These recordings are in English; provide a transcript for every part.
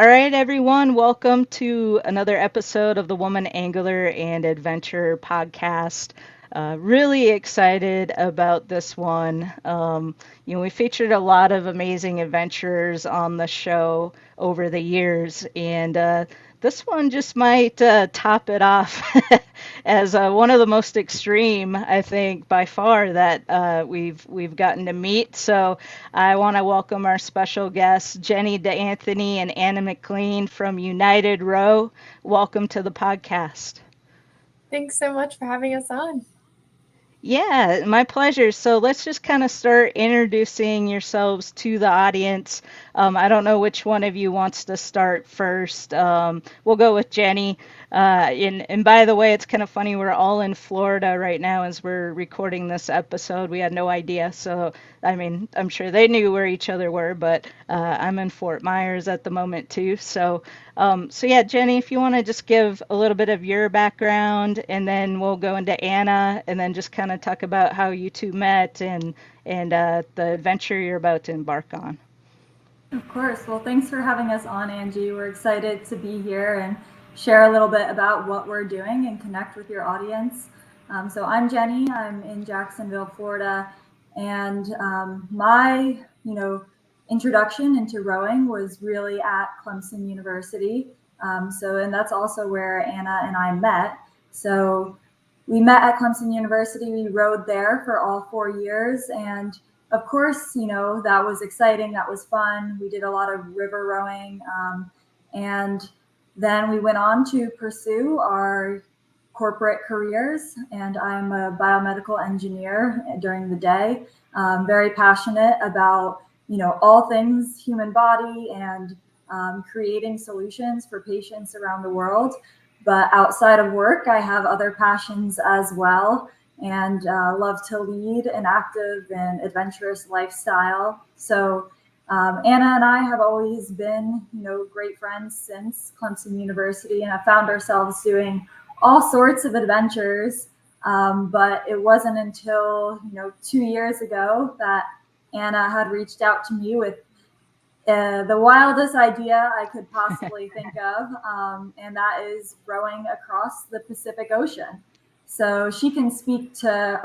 All right, everyone, welcome to another episode of the Woman Angler and Adventure podcast. Really excited about this one. We featured a lot of amazing adventurers on the show over the years, and this one just might top it off as one of the most extreme, I think, by far that we've gotten to meet. So I want to welcome our special guests, Jenny D'Anthony and Anna McLean from United Row. Welcome to the podcast. Thanks so much for having us on. Yeah, my pleasure. So let's just kind of start introducing yourselves to the audience. I don't know which one of you wants to start first. We'll go with Jenny. And by the way, it's kind of funny. We're all in Florida right now as we're recording this episode. We had no idea. So, I mean, I'm sure they knew where each other were, but I'm in Fort Myers at the moment too. So yeah, Jenny, if you want to just give a little bit of your background, and then we'll go into Anna, and then just kind of talk about how you two met and the adventure you're about to embark on. Of course. Well, thanks for having us on, Angie. We're excited to be here and share a little bit about what we're doing and connect with your audience. So I'm Jenny. I'm in Jacksonville, Florida, and my introduction into rowing was really at Clemson University. And that's also where Anna and I met. So we met at Clemson University. We rowed there for all 4 years, and of course, that was exciting. That was fun. We did a lot of river rowing. And then we went on to pursue our corporate careers. And I'm a biomedical engineer during the day, very passionate about, all things human body and creating solutions for patients around the world. But outside of work, I have other passions as well, and love to lead an active and adventurous lifestyle. So Anna and I have always been, great friends since Clemson University, and have found ourselves doing all sorts of adventures. But it wasn't until, 2 years ago that Anna had reached out to me with the wildest idea I could possibly think of, and that is rowing across the Pacific Ocean. So she can speak to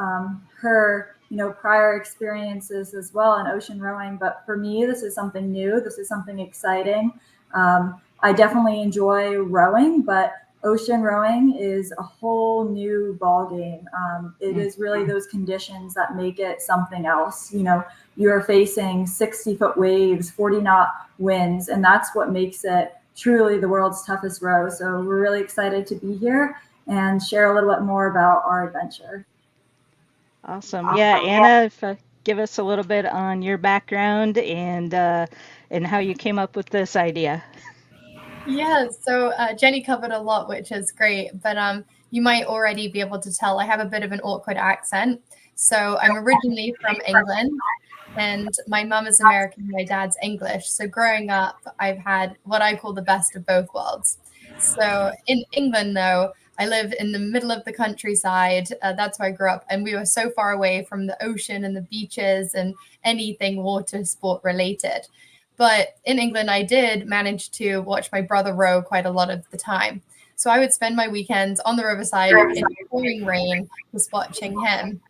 her, prior experiences as well in ocean rowing. But for me, this is something new. This is something exciting. I definitely enjoy rowing, but ocean rowing is a whole new ballgame. It is really those conditions that make it something else. You're facing 60-foot waves, 40-knot winds, and that's what makes it truly the world's toughest row. So we're really excited to be here and share a little bit more about our adventure. Awesome. Yeah, Anna, if, give us a little bit on your background and how you came up with this idea. Yeah, so Jenny covered a lot, which is great, but you might already be able to tell I have a bit of an awkward accent. So I'm originally from England, and my mum is American, my dad's English. So growing up, I've had what I call the best of both worlds. So in England, though, I live in the middle of the countryside. That's where I grew up, and we were so far away from the ocean and the beaches and anything water sport related. But in England, I did manage to watch my brother row quite a lot of the time. So I would spend my weekends on the riverside in pouring rain, just watching him.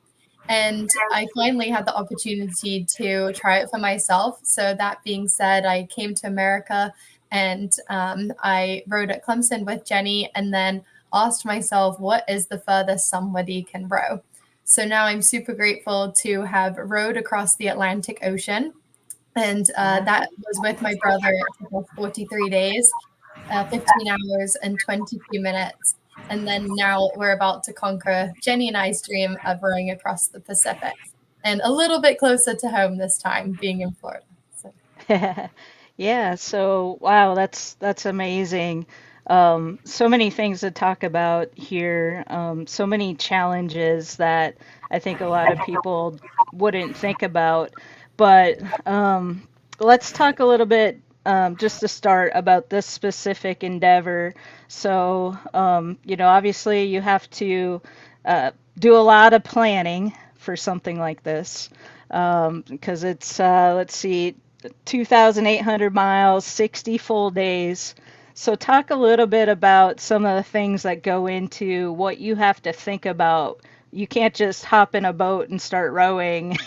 And I finally had the opportunity to try it for myself. So that being said, I came to America, and I rowed at Clemson with Jenny, and then asked myself, what is the furthest somebody can row? So now I'm super grateful to have rowed across the Atlantic Ocean. And that was with my brother. It took us 43 days, 15 hours, and 22 minutes. And then now we're about to conquer Jenny and I's dream of rowing across the Pacific, and a little bit closer to home this time, being in Florida. So. Yeah, so wow, that's amazing. So many things to talk about here. So many challenges that I think a lot of people wouldn't think about. But let's talk a little bit, just to start, about this specific endeavor. So, obviously you have to do a lot of planning for something like this, because it's, let's see, 2,800 miles, 60 full days. So talk a little bit about some of the things that go into what you have to think about. You can't just hop in a boat and start rowing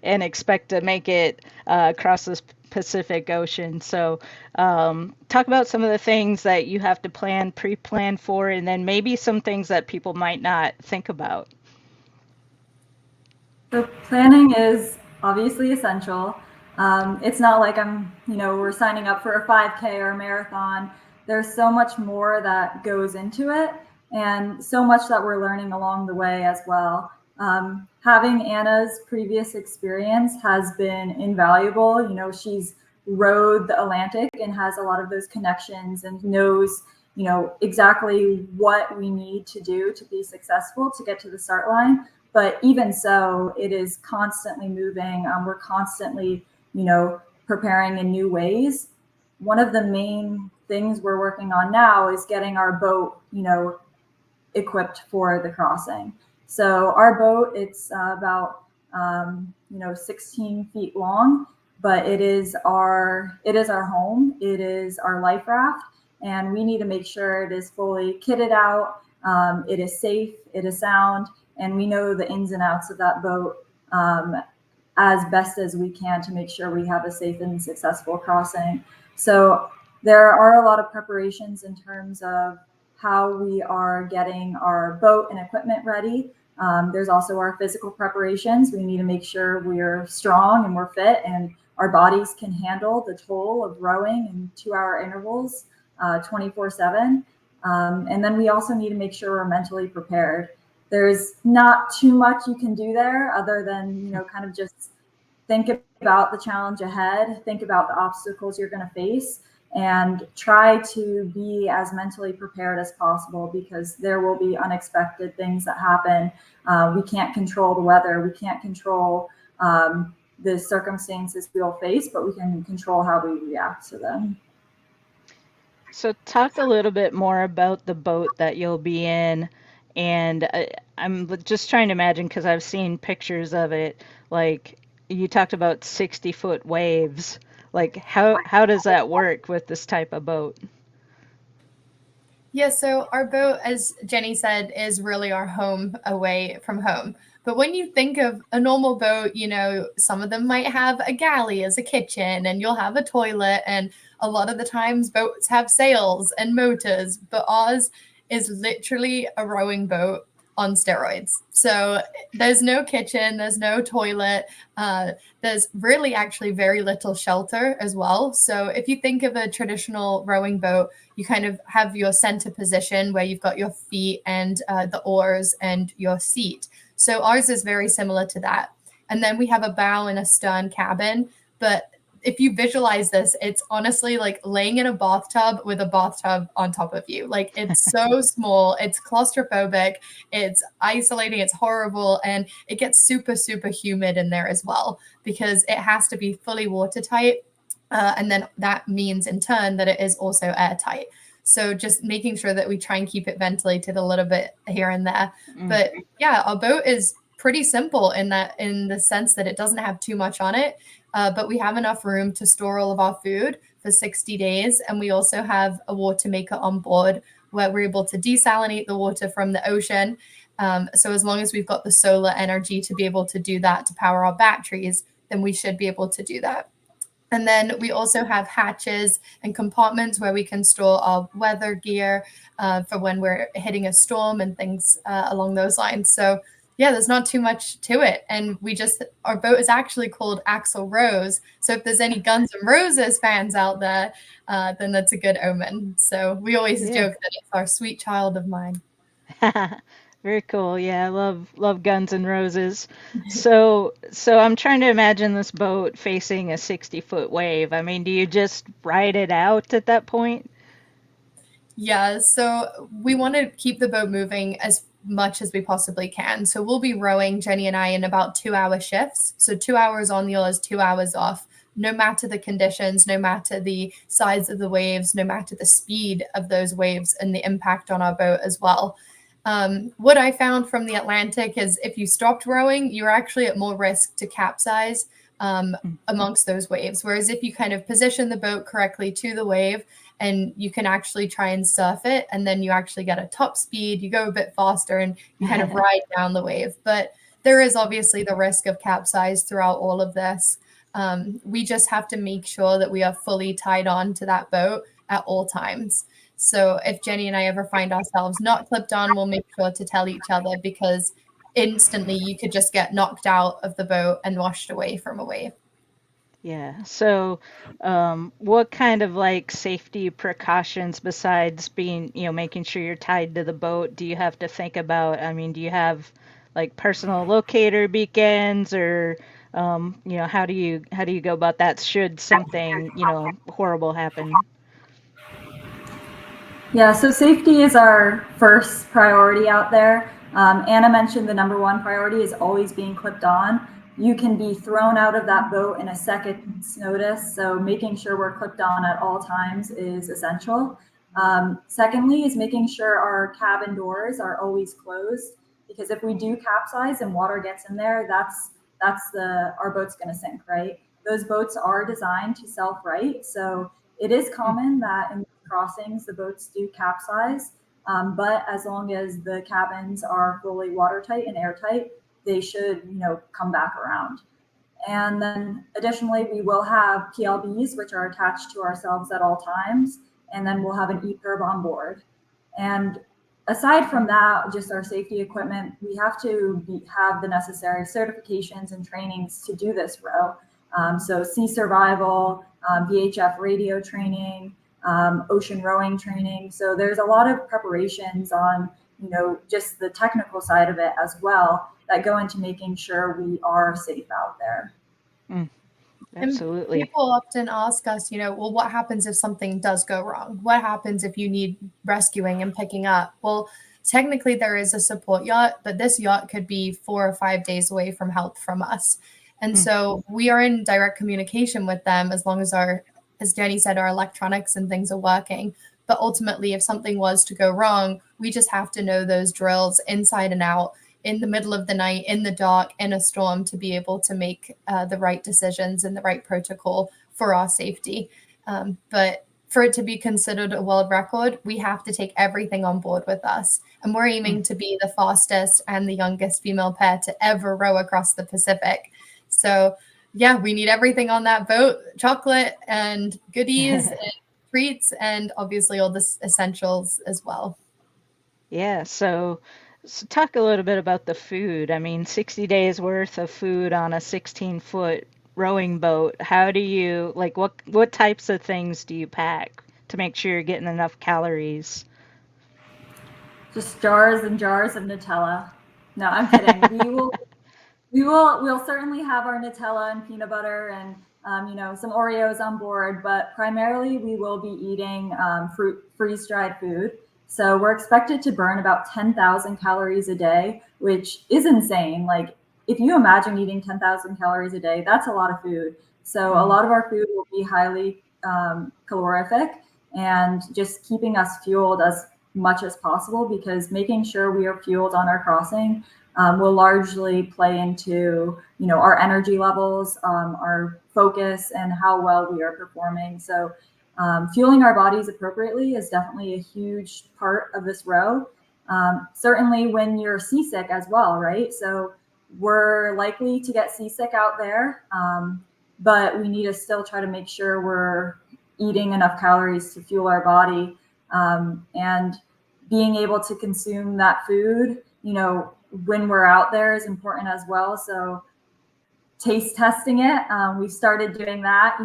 and expect to make it across the Pacific Ocean. So talk about some of the things that you have to pre-plan for, and then maybe some things that people might not think about. So planning is obviously essential. It's not like we're signing up for a 5K or a marathon. There's so much more that goes into it, and so much that we're learning along the way as well. Having Anna's previous experience has been invaluable. She's rode the Atlantic and has a lot of those connections and knows, exactly what we need to do to be successful to get to the start line. But even so, it is constantly moving. We're constantly, preparing in new ways. One of the main things we're working on now is getting our boat, equipped for the crossing. So our boat, it's about 16 feet long, but it is our home. It is our life raft, and we need to make sure it is fully kitted out. It is safe. It is sound. And we know the ins and outs of that boat as best as we can to make sure we have a safe and successful crossing. So there are a lot of preparations in terms of how we are getting our boat and equipment ready. There's also our physical preparations. We need to make sure we're strong and we're fit and our bodies can handle the toll of rowing in 2-hour intervals 24/7. And then we also need to make sure we're mentally prepared. There's not too much you can do there other than, kind of just think about the challenge ahead, think about the obstacles you're going to face, and try to be as mentally prepared as possible because there will be unexpected things that happen. We can't control the weather. We can't control the circumstances we'll face, but we can control how we react to them. So talk a little bit more about the boat that you'll be in. And I'm just trying to imagine because I've seen pictures of it. Like you talked about 60-foot waves. Like how does that work with this type of boat? Yeah, so our boat, as Jenny said, is really our home away from home. But when you think of a normal boat, some of them might have a galley as a kitchen and you'll have a toilet. And a lot of the times boats have sails and motors, but ours is literally a rowing boat on steroids. So there's no kitchen, there's no toilet. There's really actually very little shelter as well. So if you think of a traditional rowing boat, you kind of have your center position where you've got your feet and the oars and your seat. So ours is very similar to that. And then we have a bow and a stern cabin. But if you visualize this, it's honestly like laying in a bathtub with a bathtub on top of you. Like it's so small, it's claustrophobic, it's isolating, it's horrible. And it gets super, super humid in there as well because it has to be fully watertight. And then that means in turn that it is also airtight. So just making sure that we try and keep it ventilated a little bit here and there. But yeah, our boat is pretty simple in the sense that it doesn't have too much on it. But we have enough room to store all of our food for 60 days. And we also have a water maker on board where we're able to desalinate the water from the ocean. So as long as we've got the solar energy to be able to do that to power our batteries, then we should be able to do that. And then we also have hatches and compartments where we can store our weather gear for when we're hitting a storm and things along those lines. So yeah, there's not too much to it. And our boat is actually called Axel Rose. So if there's any Guns N' Roses fans out there, then that's a good omen. So we always joke that it's our sweet child of mine. Very cool. Yeah, I love Guns N' Roses. So I'm trying to imagine this boat facing a 60-foot wave. I mean, do you just ride it out at that point? Yeah, so we want to keep the boat moving as much as we possibly can. So we'll be rowing, Jenny and I, in about 2-hour shifts. So 2 hours on the oars, 2 hours off, no matter the conditions, no matter the size of the waves, no matter the speed of those waves and the impact on our boat as well. What I found from the Atlantic is if you stopped rowing, you're actually at more risk to capsize. amongst those waves. Whereas if you kind of position the boat correctly to the wave, and you can actually try and surf it, and then you actually get a top speed, you go a bit faster and you kind of ride down the wave. But there is obviously the risk of capsize throughout all of this. We just have to make sure that we are fully tied on to that boat at all times. So if Jenny and I ever find ourselves not clipped on, we'll make sure to tell each other, because instantly you could just get knocked out of the boat and washed away from a wave. Yeah. So, what kind of like safety precautions besides being, making sure you're tied to the boat, do you have to think about? I mean, do you have like personal locator beacons, or, how do you go about that should something, horrible happen? Yeah, so safety is our first priority out there. Anna mentioned the number one priority is always being clipped on. You can be thrown out of that boat in a second's notice, so making sure we're clipped on at all times is essential. Secondly is making sure our cabin doors are always closed, because if we do capsize and water gets in there, our boat's going to sink, right? Those boats are designed to self-right, so it is common that in crossings the boats do capsize, but as long as the cabins are fully watertight and airtight, they should come back around. And then additionally, we will have PLBs, which are attached to ourselves at all times, and then we'll have an EPIRB on board. And aside from that, just our safety equipment, we have to have the necessary certifications and trainings to do this row. So sea survival, VHF radio training, ocean rowing training. So there's a lot of preparations on, just the technical side of it as well that go into making sure we are safe out there. Absolutely. And people often ask us, well, what happens if something does go wrong? What happens if you need rescuing and picking up? Well, technically there is a support yacht, but this yacht could be 4 or 5 days away from help from us. And so we are in direct communication with them as long as as Jenny said, our electronics and things are working. But ultimately, if something was to go wrong, we just have to know those drills inside and out in the middle of the night, in the dark, in a storm, to be able to make the right decisions and the right protocol for our safety. But for it to be considered a world record, we have to take everything on board with us. And we're aiming to be the fastest and the youngest female pair to ever row across the Pacific. So yeah, we need everything on that boat, chocolate and goodies and treats, and obviously all the essentials as well. Yeah, so talk a little bit about the food. I mean, 60 days worth of food on a 16-foot rowing boat. How do you, like, what types of things do you pack to make sure you're getting enough calories? Just jars and jars of Nutella. No, I'm kidding. We'll certainly have our Nutella and peanut butter and some Oreos on board, but primarily we will be eating freeze-dried food. So we're expected to burn about 10,000 calories a day, which is insane. Like, if you imagine eating 10,000 calories a day, that's a lot of food. So a lot of our food will be highly calorific and just keeping us fueled as much as possible, because making sure we are fueled on our crossing will largely play into, our energy levels, our focus, and how well we are performing. So fueling our bodies appropriately is definitely a huge part of this row. Certainly when you're seasick as well, right? So we're likely to get seasick out there, but we need to still try to make sure we're eating enough calories to fuel our body, and being able to consume that food, when we're out there is important as well. So taste testing it, we've started doing that,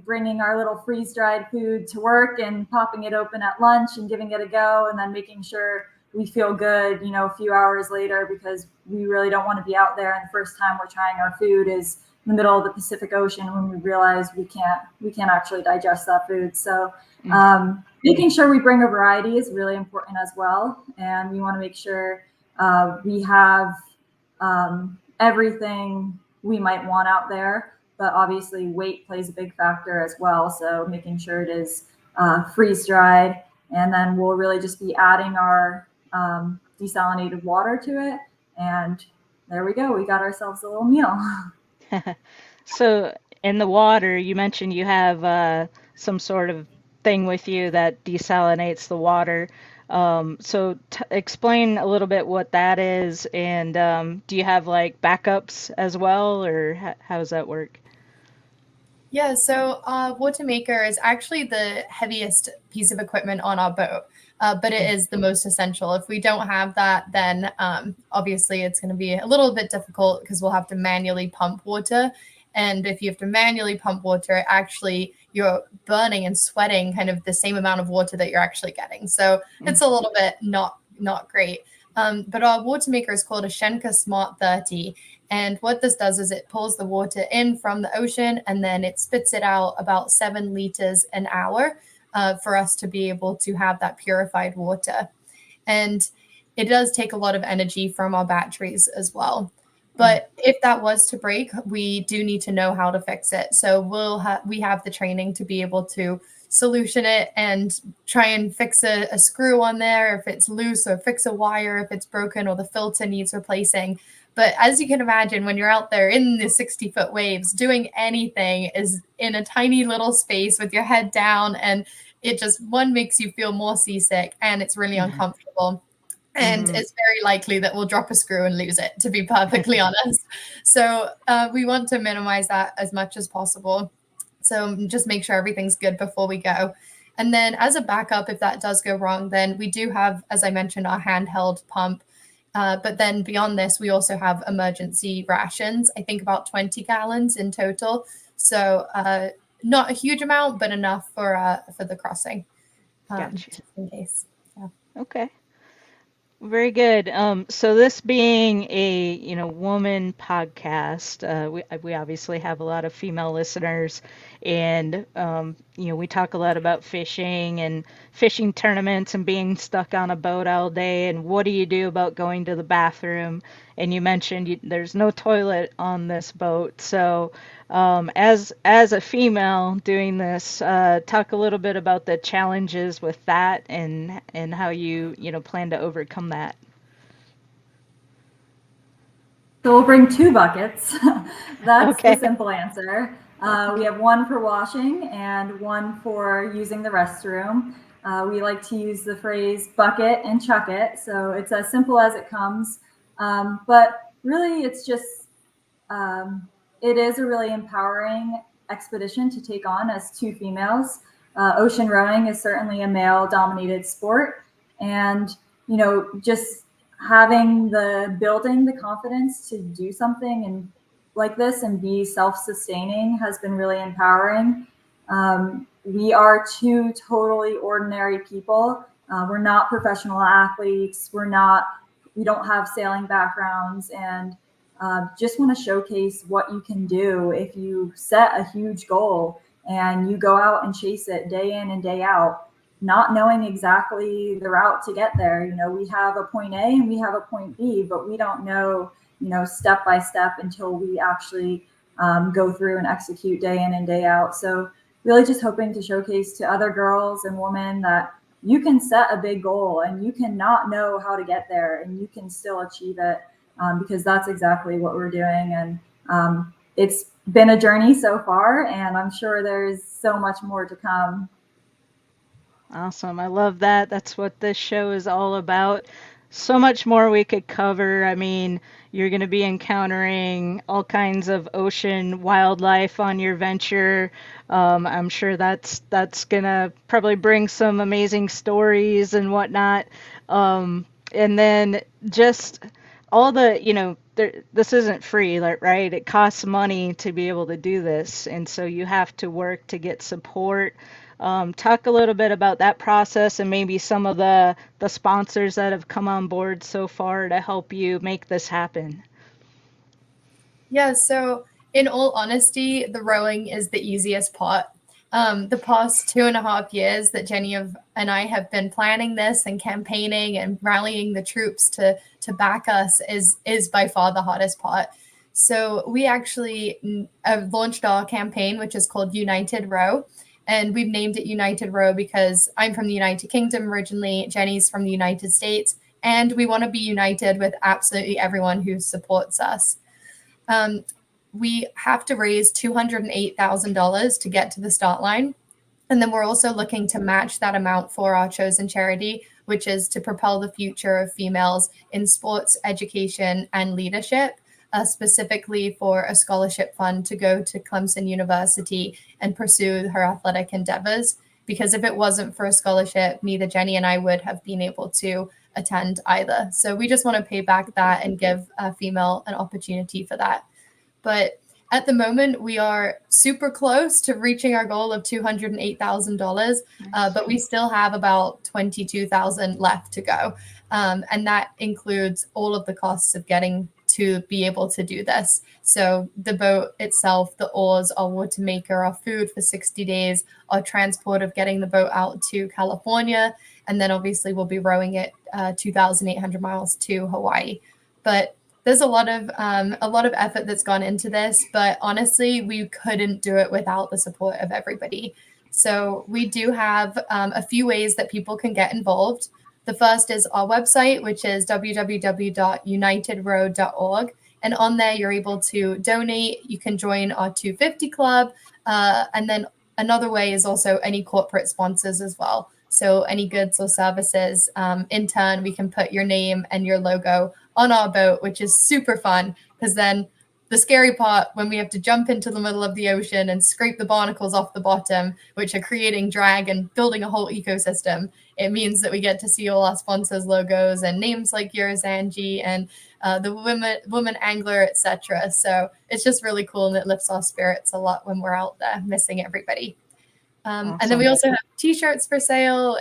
bringing our little freeze-dried food to work and popping it open at lunch and giving it a go, and then making sure we feel good, a few hours later, because we really don't want to be out there and the first time we're trying our food is in the middle of the Pacific Ocean when we realize we can't actually digest that food. So making sure we bring a variety is really important as well, and we want to make sure we have everything we might want out there, but obviously weight plays a big factor as well. So making sure it is freeze dried, and then we'll really just be adding our desalinated water to it. And there we go. We got ourselves a little meal. So in the water, you mentioned you have some sort of thing with you that desalinates the water. So explain a little bit what that is, and do you have like backups as well, or how does that work? Yeah, so water maker is actually the heaviest piece of equipment on our boat, but it is the most essential. If we don't have that, then obviously it's going to be a little bit difficult because we'll have to manually pump water. And if you have to manually pump water, actually you're burning and sweating kind of the same amount of water that you're actually getting. So it's a little bit not great. But our water maker is called a Shenka Smart 30. And what this does is it pulls the water in from the ocean and then it spits it out about 7 liters an hour for us to be able to have that purified water. And it does take a lot of energy from our batteries as well. But if that was to break, we do need to know how to fix it. So we have the training to be able to solution it and try and fix a screw on there if it's loose, or fix a wire if it's broken or the filter needs replacing. But as you can imagine, when you're out there in the 60-foot waves, doing anything is in a tiny little space with your head down, and it just, one, makes you feel more seasick, and it's really uncomfortable. And it's very likely that we'll drop a screw and lose it, to be perfectly honest. So we want to minimize that as much as possible. So just make sure everything's good before we go. And then as a backup, if that does go wrong, then we do have, as I mentioned, our handheld pump. But then beyond this, we also have emergency rations, I think about 20 gallons in total. So not a huge amount, but enough for the crossing. Gotcha. Just in case. Yeah. Okay. Very good. So this being a woman podcast, we obviously have a lot of female listeners, and we talk a lot about fishing and fishing tournaments and being stuck on a boat all day, and what do you do about going to the bathroom? And you mentioned there's no toilet on this boat, so as a female doing this, talk a little bit about the challenges with that and how you plan to overcome that. So we'll bring 2 buckets. That's Okay. the simple answer. We have one for washing and one for using the restroom. We like to use the phrase bucket and chuck it. So it's as simple as it comes. But really, it's just, it is a really empowering expedition to take on as 2 females. Ocean rowing is certainly a male-dominated sport. And, just having building the confidence to do something and like this and be self-sustaining has been really empowering. We are 2 totally ordinary people. We're not professional athletes. We don't have sailing backgrounds, and just want to showcase what you can do if you set a huge goal and you go out and chase it day in and day out, not knowing exactly the route to get there. We have a point A and we have a point B, but we don't know, step by step until we actually go through and execute day in and day out. So really just hoping to showcase to other girls and women that you can set a big goal and you can not know how to get there and you can still achieve it, because that's exactly what we're doing. And it's been a journey so far, and I'm sure there's so much more to come. Awesome. I love that. That's what this show is all about. So much more we could cover. I mean, you're going to be encountering all kinds of ocean wildlife on your venture. I'm sure that's going to probably bring some amazing stories and whatnot. And then just all the, this isn't free, right? It costs money to be able to do this. And so you have to work to get support. Talk a little bit about that process and maybe some of the sponsors that have come on board so far to help you make this happen. Yeah, so in all honesty, the rowing is the easiest part. The past 2.5 years that Jenny and I have been planning this and campaigning and rallying the troops to back us is by far the hardest part. So we actually have launched our campaign, which is called United Row. And we've named it United Row because I'm from the United Kingdom originally, Jenny's from the United States, and we want to be united with absolutely everyone who supports us. we have to raise $208,000 to get to the start line. And then we're also looking to match that amount for our chosen charity, which is to propel the future of females in sports, education, and leadership, specifically for a scholarship fund to go to Clemson University and pursue her athletic endeavors. Because if it wasn't for a scholarship, neither Jenny and I would have been able to attend either. So we just want to pay back that and give a female an opportunity for that. But at the moment, we are super close to reaching our goal of $208,000, but we still have about $22,000 left to go. And that includes all of the costs of getting to be able to do this. So the boat itself, the oars, our water maker, our food for 60 days, our transport of getting the boat out to California, and then obviously we'll be rowing it 2,800 miles to Hawaii. But there's a lot of effort that's gone into this, but honestly, we couldn't do it without the support of everybody. So we do have a few ways that people can get involved. The first is our website, which is www.unitedrow.org. And on there, you're able to donate. You can join our 250 Club. And then another way is also any corporate sponsors as well. So any goods or services, in turn, we can put your name and your logo on our boat, which is super fun, because then the scary part, when we have to jump into the middle of the ocean and scrape the barnacles off the bottom, which are creating drag and building a whole ecosystem, it means that we get to see all our sponsors' logos and names like yours, Angie, and the woman angler, etc. So it's just really cool, and it lifts our spirits a lot when we're out there missing everybody. Awesome. And then we also have t-shirts for sale,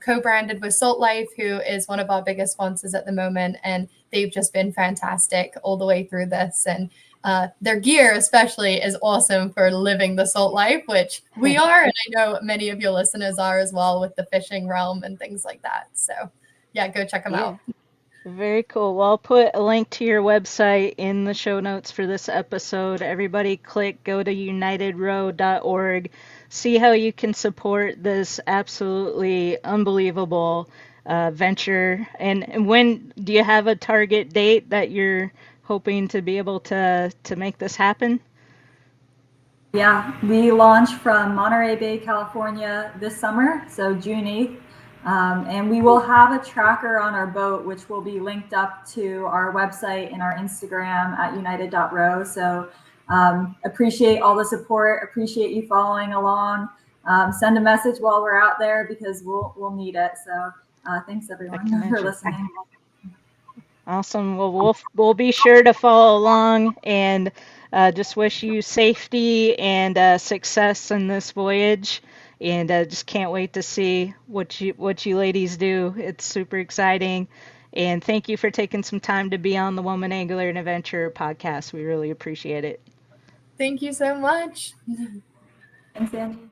co-branded with Salt Life, who is one of our biggest sponsors at the moment. And they've just been fantastic all the way through this. And their gear especially is awesome for living the Salt Life, which we are. And I know many of your listeners are as well, with the fishing realm and things like that. So yeah, go check them out. Very cool. Well, I'll put a link to your website in the show notes for this episode. Everybody go to unitedrow.org, see how you can support this absolutely unbelievable venture. And when do you have a target date that you're hoping to be able to make this happen? Yeah, we launch from Monterey Bay, California this summer, so June 8th. And we will have a tracker on our boat, which will be linked up to our website and our Instagram at united.row. So appreciate all the support, appreciate you following along. Send a message while we're out there, because we'll need it. So thanks everyone for listening. Awesome. Well, we'll be sure to follow along, and just wish you safety and success in this voyage. And just can't wait to see what you ladies do. It's super exciting. And thank you for taking some time to be on the Woman Angler and Adventurer podcast. We really appreciate it. Thank you so much. Thanks, Angie.